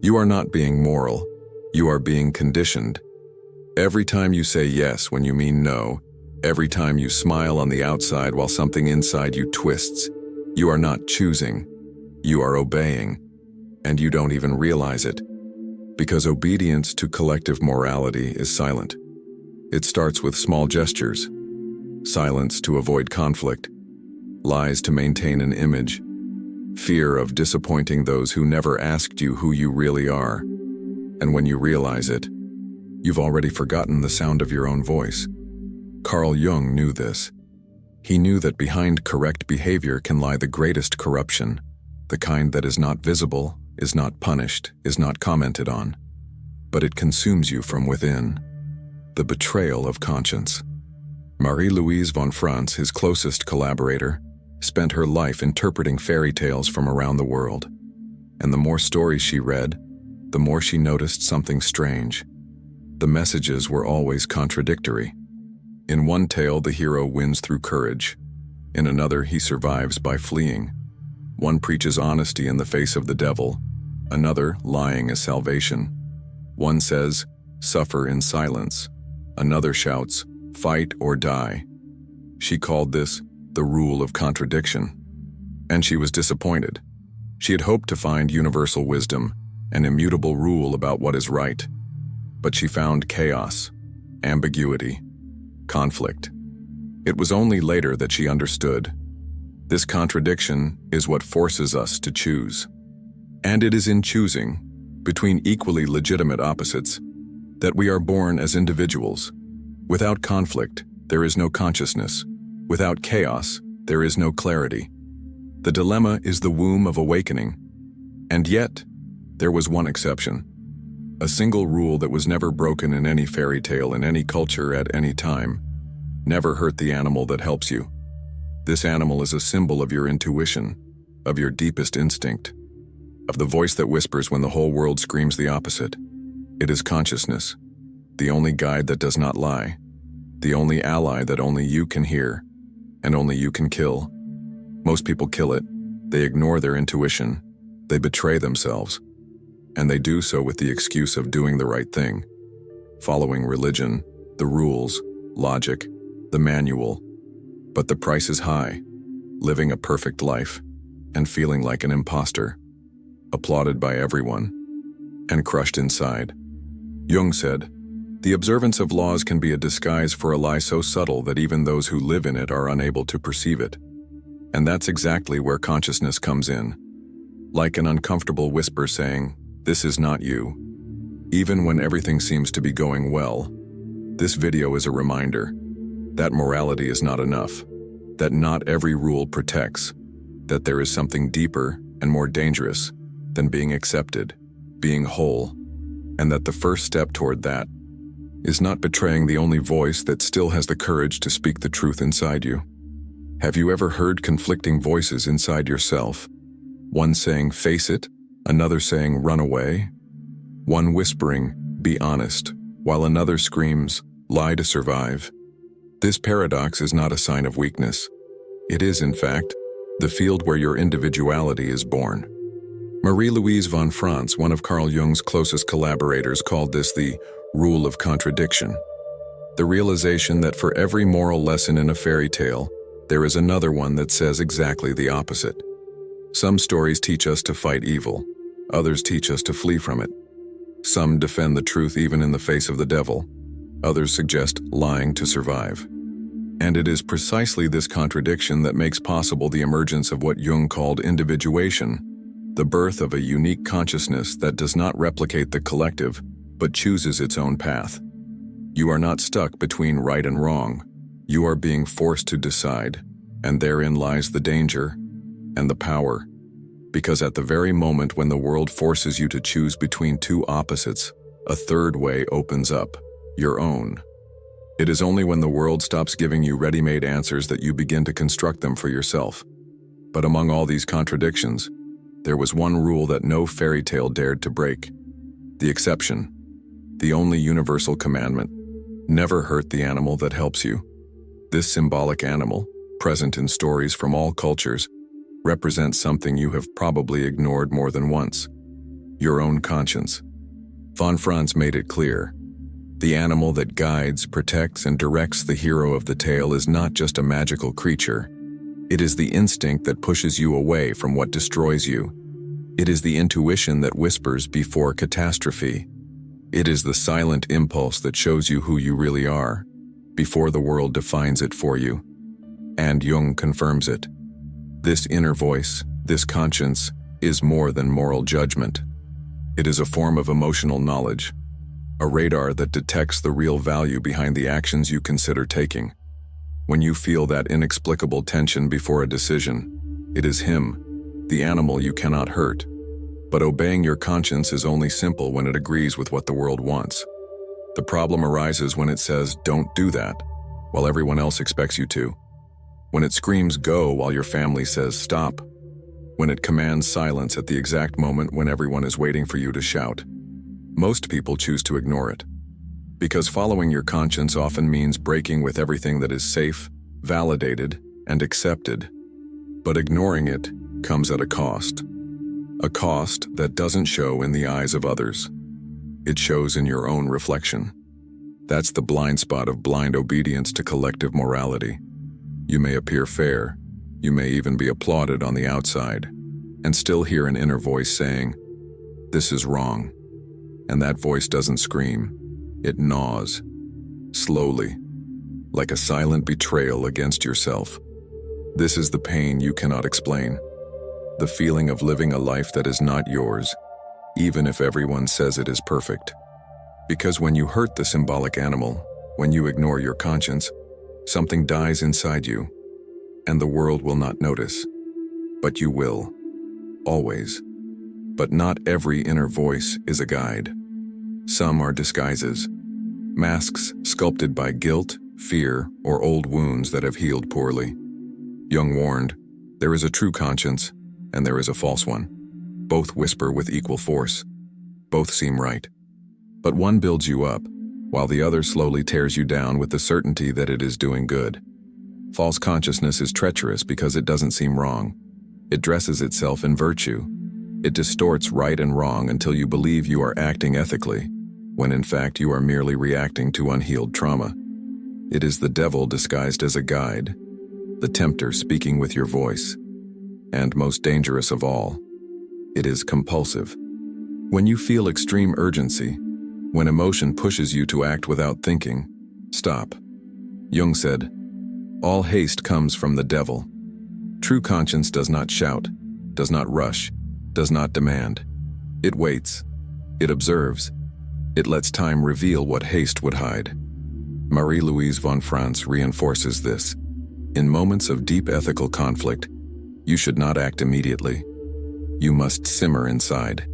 You are not being moral, you are being conditioned. Every time you say yes when you mean no, every time you smile on the outside while something inside you twists, you are not choosing, you are obeying, and you don't even realize it. Because obedience to collective morality is silent. It starts with small gestures, silence to avoid conflict, lies to maintain an image, fear of disappointing those who never asked you who you really are. And when you realize it, you've already forgotten the sound of your own voice. Carl Jung knew this. He knew that behind correct behavior can lie the greatest corruption, the kind that is not visible, is not punished, is not commented on, but it consumes you from within. The betrayal of conscience. Marie-Louise von Franz, his closest collaborator, spent her life interpreting fairy tales from around the world. And the more stories she read, the more she noticed something strange. The messages were always contradictory. In one tale, the hero wins through courage. In another, he survives by fleeing. One preaches honesty in the face of the devil. Another, lying is salvation. One says, suffer in silence. Another shouts, fight or die. She called this the rule of contradiction. And she was disappointed. She had hoped to find universal wisdom, an immutable rule about what is right. But she found chaos, ambiguity, conflict. It was only later that she understood. This contradiction is what forces us to choose. And it is in choosing, between equally legitimate opposites, that we are born as individuals. Without conflict, there is no consciousness. Without chaos, there is no clarity. The dilemma is the womb of awakening. And yet, there was one exception. A single rule that was never broken in any fairy tale in any culture at any time. Never hurt the animal that helps you. This animal is a symbol of your intuition, of your deepest instinct, of the voice that whispers when the whole world screams the opposite. It is consciousness, the only guide that does not lie, the only ally that only you can hear, and only you can kill. Most people kill it. They ignore their intuition. They betray themselves. And they do so with the excuse of doing the right thing, following religion, the rules, logic, the manual. But the price is high, living a perfect life, and feeling like an imposter, applauded by everyone, and crushed inside. Jung said, the observance of laws can be a disguise for a lie so subtle that even those who live in it are unable to perceive it. And that's exactly where consciousness comes in. Like an uncomfortable whisper saying, this is not you. Even when everything seems to be going well, this video is a reminder that morality is not enough, that not every rule protects, that there is something deeper and more dangerous than being accepted, being whole, and that the first step toward that is not betraying the only voice that still has the courage to speak the truth inside you. Have you ever heard conflicting voices inside yourself? One saying, face it, another saying, run away. One whispering, be honest, while another screams, lie to survive. This paradox is not a sign of weakness. It is, in fact, the field where your individuality is born. Marie-Louise von Franz, one of Carl Jung's closest collaborators, called this the rule of contradiction. The realization that for every moral lesson in a fairy tale, there is another one that says exactly the opposite. Some stories teach us to fight evil, others teach us to flee from it. Some defend the truth even in the face of the devil, others suggest lying to survive. And it is precisely this contradiction that makes possible the emergence of what Jung called individuation, the birth of a unique consciousness that does not replicate the collective, but chooses its own path. You are not stuck between right and wrong. You are being forced to decide, and therein lies the danger and the power. Because at the very moment when the world forces you to choose between two opposites, a third way opens up, your own. It is only when the world stops giving you ready-made answers that you begin to construct them for yourself. But among all these contradictions, there was one rule that no fairy tale dared to break. The exception. The only universal commandment. Never hurt the animal that helps you. This symbolic animal, present in stories from all cultures, represents something you have probably ignored more than once. Your own conscience. Von Franz made it clear. The animal that guides, protects, and directs the hero of the tale is not just a magical creature. It is the instinct that pushes you away from what destroys you. It is the intuition that whispers before catastrophe. It is the silent impulse that shows you who you really are, before the world defines it for you. And Jung confirms it. This inner voice, this conscience, is more than moral judgment. It is a form of emotional knowledge, a radar that detects the real value behind the actions you consider taking. When you feel that inexplicable tension before a decision, it is him, the animal you cannot hurt. But obeying your conscience is only simple when it agrees with what the world wants. The problem arises when it says, "Don't do that," while everyone else expects you to. When it screams "go" while your family says "stop." When it commands silence at the exact moment when everyone is waiting for you to shout. Most people choose to ignore it. Because following your conscience often means breaking with everything that is safe, validated, and accepted. But ignoring it comes at a cost. A cost that doesn't show in the eyes of others. It shows in your own reflection. That's the blind spot of blind obedience to collective morality. You may appear fair, you may even be applauded on the outside, and still hear an inner voice saying, "This is wrong." And that voice doesn't scream, it gnaws, slowly, like a silent betrayal against yourself. This is the pain you cannot explain. The feeling of living a life that is not yours, even if everyone says it is perfect. Because when you hurt the symbolic animal, when you ignore your conscience, something dies inside you, and the world will not notice. But you will. Always. But not every inner voice is a guide. Some are disguises. Masks sculpted by guilt, fear, or old wounds that have healed poorly. Jung warned, there is a true conscience, and there is a false one. Both whisper with equal force. Both seem right. But one builds you up, while the other slowly tears you down with the certainty that it is doing good. False consciousness is treacherous because it doesn't seem wrong. It dresses itself in virtue. It distorts right and wrong until you believe you are acting ethically, when in fact you are merely reacting to unhealed trauma. It is the devil disguised as a guide, the tempter speaking with your voice. And most dangerous of all, it is compulsive. When you feel extreme urgency, when emotion pushes you to act without thinking, stop. Jung said, all haste comes from the devil. True conscience does not shout, does not rush, does not demand. It waits. It observes. It lets time reveal what haste would hide. Marie-Louise von Franz reinforces this. In moments of deep ethical conflict, you should not act immediately. You must simmer inside.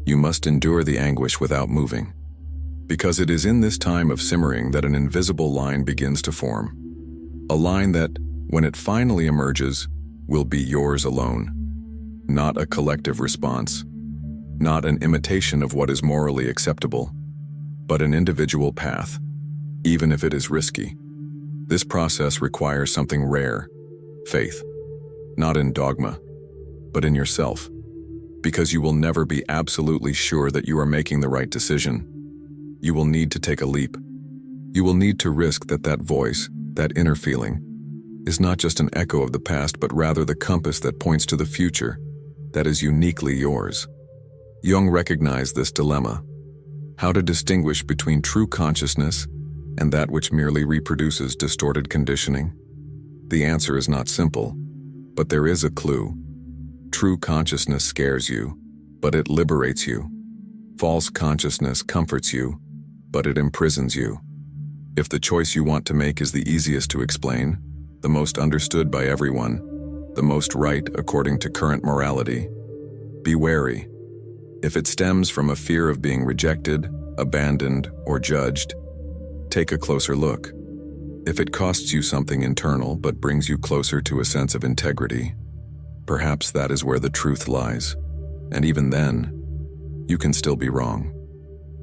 You must endure the anguish without moving. Because it is in this time of simmering that an invisible line begins to form. A line that, when it finally emerges, will be yours alone. Not a collective response. Not an imitation of what is morally acceptable. But an individual path, even if it is risky. This process requires something rare, faith. Not in dogma, but in yourself. Because you will never be absolutely sure that you are making the right decision. You will need to take a leap. You will need to risk that voice, that inner feeling, is not just an echo of the past, but rather the compass that points to the future, that is uniquely yours. Jung recognized this dilemma. How to distinguish between true consciousness and that which merely reproduces distorted conditioning? The answer is not simple, but there is a clue. True consciousness scares you, but it liberates you. False consciousness comforts you, but it imprisons you. If the choice you want to make is the easiest to explain, the most understood by everyone, the most right according to current morality, be wary. If it stems from a fear of being rejected, abandoned, or judged, take a closer look. If it costs you something internal but brings you closer to a sense of integrity, perhaps that is where the truth lies. And even then, you can still be wrong.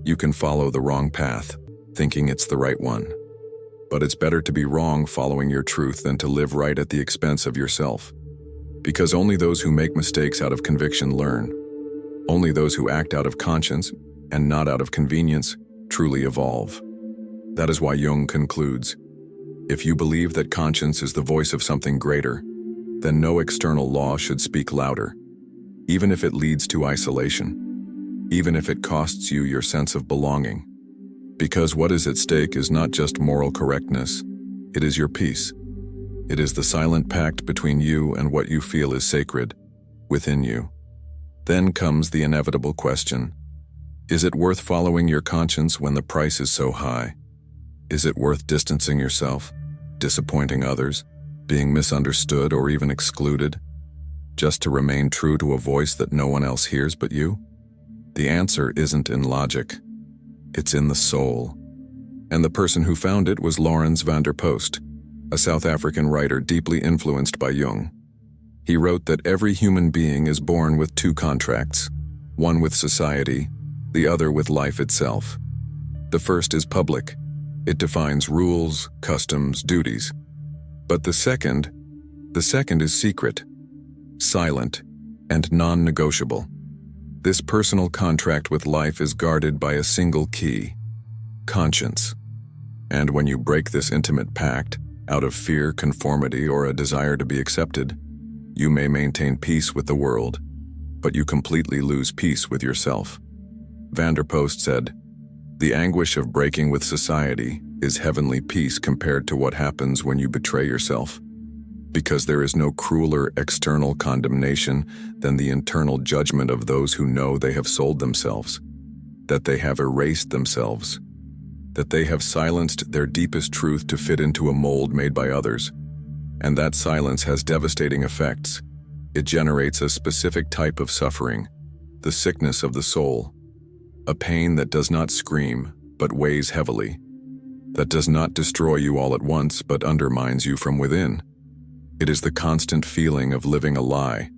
You can follow the wrong path, thinking it's the right one. But it's better to be wrong following your truth than to live right at the expense of yourself. Because only those who make mistakes out of conviction learn. Only those who act out of conscience and not out of convenience truly evolve. That is why Jung concludes, if you believe that conscience is the voice of something greater, then no external law should speak louder, even if it leads to isolation, even if it costs you your sense of belonging. Because what is at stake is not just moral correctness, it is your peace. It is the silent pact between you and what you feel is sacred within you. Then comes the inevitable question, is it worth following your conscience when the price is so high? Is it worth distancing yourself, disappointing others, being misunderstood or even excluded, just to remain true to a voice that no one else hears but you? The answer isn't in logic. It's in the soul. And the person who found it was Laurens van der Post, a South African writer deeply influenced by Jung. He wrote that every human being is born with two contracts, one with society, the other with life itself. The first is public. It defines rules, customs, duties. But the second is secret, silent, and non-negotiable. This personal contract with life is guarded by a single key, conscience. And when you break this intimate pact, out of fear, conformity, or a desire to be accepted, you may maintain peace with the world, but you completely lose peace with yourself. Van der Post said, "The anguish of breaking with society is heavenly peace compared to what happens when you betray yourself, because there is no crueler external condemnation than the internal judgment of those who know they have sold themselves, that they have erased themselves, that they have silenced their deepest truth to fit into a mold made by others. And that silence has devastating effects. It generates a specific type of suffering, the sickness of the soul, a pain that does not scream, but weighs heavily, that does not destroy you all at once, but undermines you from within. It is the constant feeling of living a lie,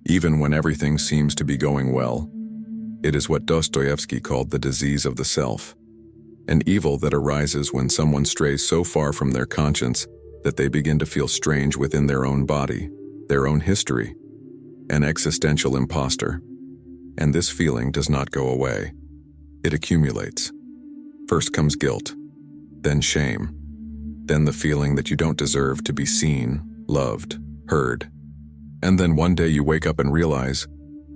even when everything seems to be going well. It is what Dostoevsky called the disease of the self, an evil that arises when someone strays so far from their conscience that they begin to feel strange within their own body, their own history, an existential imposter. And this feeling does not go away. It accumulates. First comes guilt, then shame, then the feeling that you don't deserve to be seen, loved, heard. And then one day you wake up and realize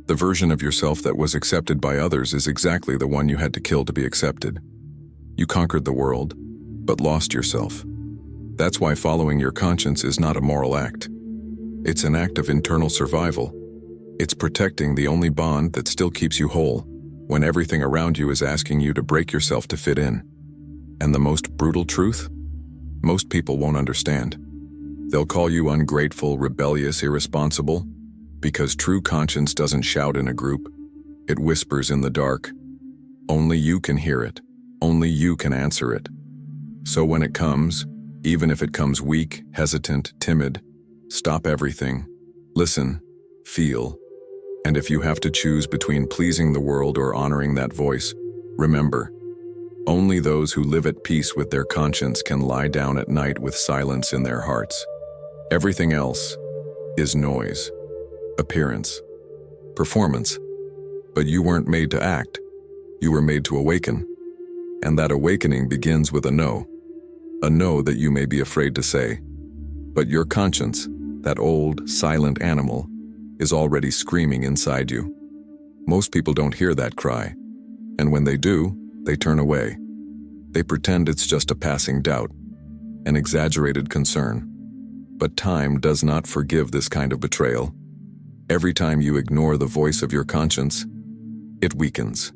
the version of yourself that was accepted by others is exactly the one you had to kill to be accepted. You conquered the world, but lost yourself. That's why following your conscience is not a moral act. It's an act of internal survival. It's protecting the only bond that still keeps you whole when everything around you is asking you to break yourself to fit in. And the most brutal truth? Most people won't understand. They'll call you ungrateful, rebellious, irresponsible, because true conscience doesn't shout in a group. It whispers in the dark. Only you can hear it. Only you can answer it. So when it comes, even if it comes weak, hesitant, timid, stop everything. Listen, feel. And if you have to choose between pleasing the world or honoring that voice, remember, only those who live at peace with their conscience can lie down at night with silence in their hearts. Everything else is noise, appearance, performance. But you weren't made to act. You were made to awaken. And that awakening begins with a no that you may be afraid to say. But your conscience, that old, silent animal, is already screaming inside you. Most people don't hear that cry. And when they do, they turn away. They pretend it's just a passing doubt, an exaggerated concern. But time does not forgive this kind of betrayal. Every time you ignore the voice of your conscience, it weakens.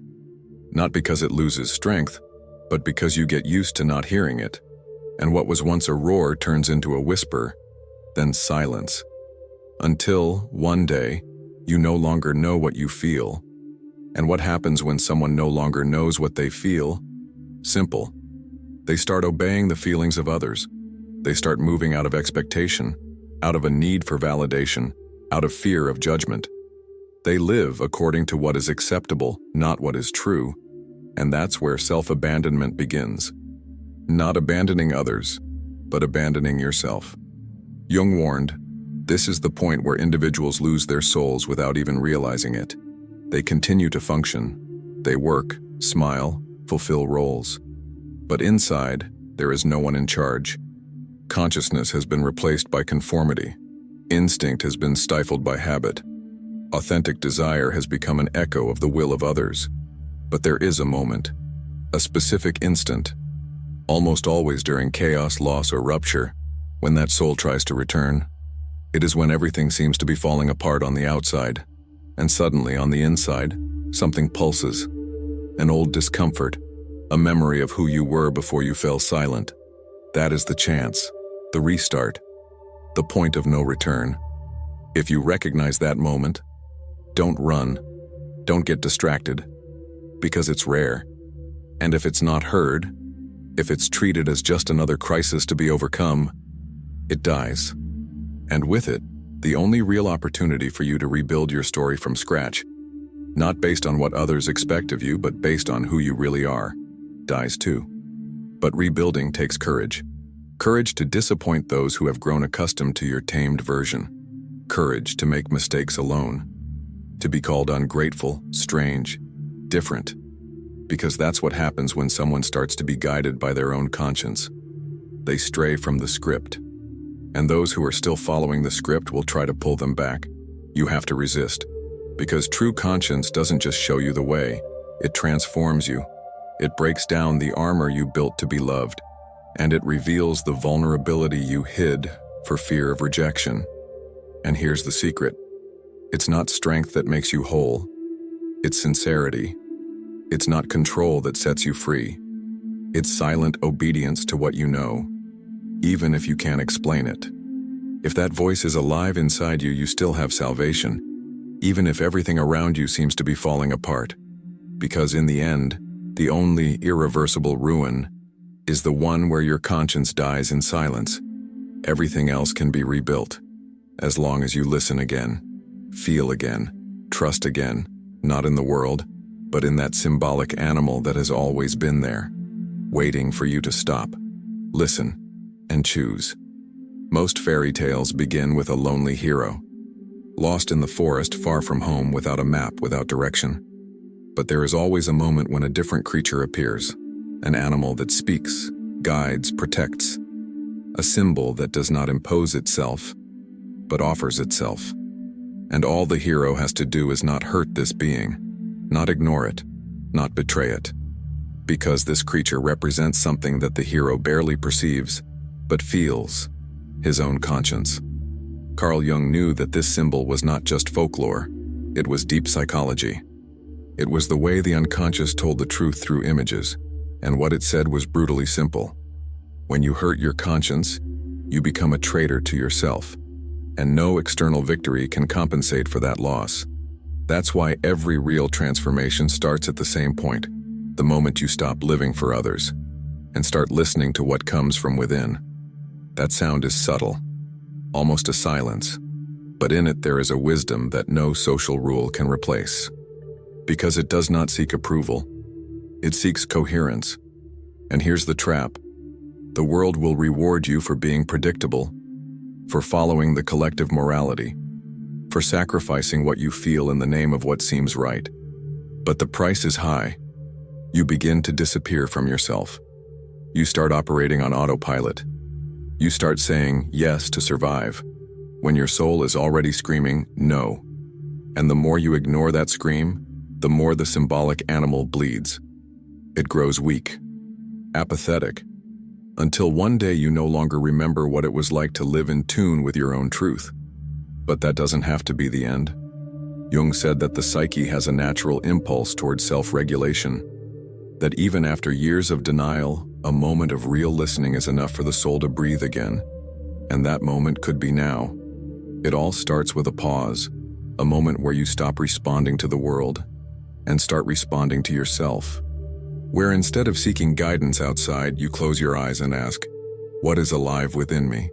Not because it loses strength, but because you get used to not hearing it. And what was once a roar turns into a whisper, then silence. Until, one day, you no longer know what you feel. And what happens when someone no longer knows what they feel? Simple. They start obeying the feelings of others. They start moving out of expectation, out of a need for validation, out of fear of judgment. They live according to what is acceptable, not what is true. And that's where self-abandonment begins. Not abandoning others, but abandoning yourself. Jung warned, this is the point where individuals lose their souls without even realizing it. They continue to function. They work, smile, fulfill roles. But inside, there is no one in charge. Consciousness has been replaced by conformity. Instinct has been stifled by habit. Authentic desire has become an echo of the will of others. But there is a moment, a specific instant, almost always during chaos, loss, or rupture, when that soul tries to return. It is when everything seems to be falling apart on the outside, and suddenly on the inside, something pulses. An old discomfort, a memory of who you were before you fell silent. That is the chance, the restart, the point of no return. If you recognize that moment, don't run, don't get distracted, because it's rare. And if it's not heard, if it's treated as just another crisis to be overcome, it dies. And with it, the only real opportunity for you to rebuild your story from scratch, not based on what others expect of you, but based on who you really are, dies too. But rebuilding takes courage. Courage to disappoint those who have grown accustomed to your tamed version. Courage to make mistakes alone. To be called ungrateful, strange, different. Because that's what happens when someone starts to be guided by their own conscience. They stray from the script. And those who are still following the script will try to pull them back. You have to resist. Because true conscience doesn't just show you the way, it transforms you. It breaks down the armor you built to be loved. And it reveals the vulnerability you hid for fear of rejection. And here's the secret. It's not strength that makes you whole. It's sincerity. It's not control that sets you free. It's silent obedience to what you know, even if you can't explain it. If that voice is alive inside you, you still have salvation, even if everything around you seems to be falling apart. Because in the end, the only irreversible ruin is the one where your conscience dies in silence. Everything else can be rebuilt, as long as you listen again, feel again, trust again, not in the world, but in that symbolic animal that has always been there, waiting for you to stop, listen, and choose. Most fairy tales begin with a lonely hero, lost in the forest far from home without a map, without direction. But there is always a moment when a different creature appears, an animal that speaks, guides, protects, a symbol that does not impose itself, but offers itself. And all the hero has to do is not hurt this being, not ignore it, not betray it. Because this creature represents something that the hero barely perceives, but feels, his own conscience. Carl Jung knew that this symbol was not just folklore, it was deep psychology. It was the way the unconscious told the truth through images, and what it said was brutally simple. When you hurt your conscience, you become a traitor to yourself, and no external victory can compensate for that loss. That's why every real transformation starts at the same point, the moment you stop living for others, and start listening to what comes from within. That sound is subtle, almost a silence, but in it there is a wisdom that no social rule can replace. Because it does not seek approval, it seeks coherence. And here's the trap. The world will reward you for being predictable, for following the collective morality, for sacrificing what you feel in the name of what seems right. But the price is high. You begin to disappear from yourself. You start operating on autopilot. You start saying yes to survive, when your soul is already screaming no. And the more you ignore that scream, the more the symbolic animal bleeds. It grows weak, apathetic, until one day you no longer remember what it was like to live in tune with your own truth. But that doesn't have to be the end. Jung said that the psyche has a natural impulse towards self-regulation, that even after years of denial, a moment of real listening is enough for the soul to breathe again. And that moment could be now. It all starts with a pause, a moment where you stop responding to the world and start responding to yourself. Where instead of seeking guidance outside, you close your eyes and ask, what is alive within me?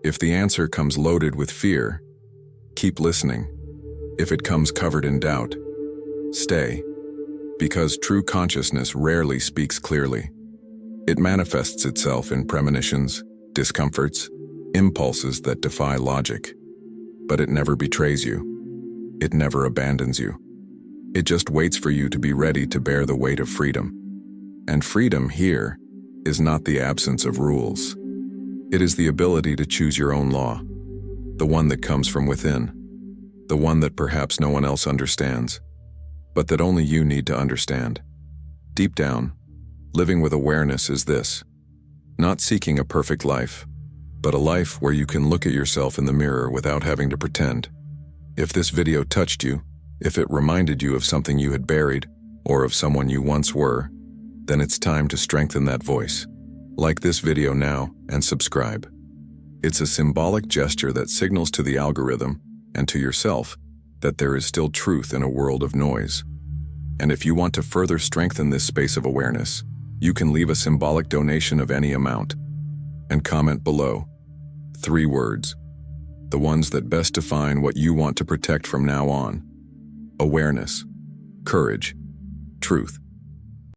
If the answer comes loaded with fear, keep listening. If it comes covered in doubt, stay. Because true consciousness rarely speaks clearly. It manifests itself in premonitions, discomforts, impulses that defy logic. But it never betrays you. It never abandons you. It just waits for you to be ready to bear the weight of freedom. And freedom here is not the absence of rules. It is the ability to choose your own law, the one that comes from within, the one that perhaps no one else understands, but that only you need to understand. Deep down, living with awareness is this: not seeking a perfect life, but a life where you can look at yourself in the mirror without having to pretend. If this video touched you, if it reminded you of something you had buried, or of someone you once were, then it's time to strengthen that voice. Like this video now and subscribe. It's a symbolic gesture that signals to the algorithm and to yourself that there is still truth in a world of noise. And if you want to further strengthen this space of awareness, you can leave a symbolic donation of any amount and comment below 3 words, the ones that best define what you want to protect from now on: awareness, courage, truth.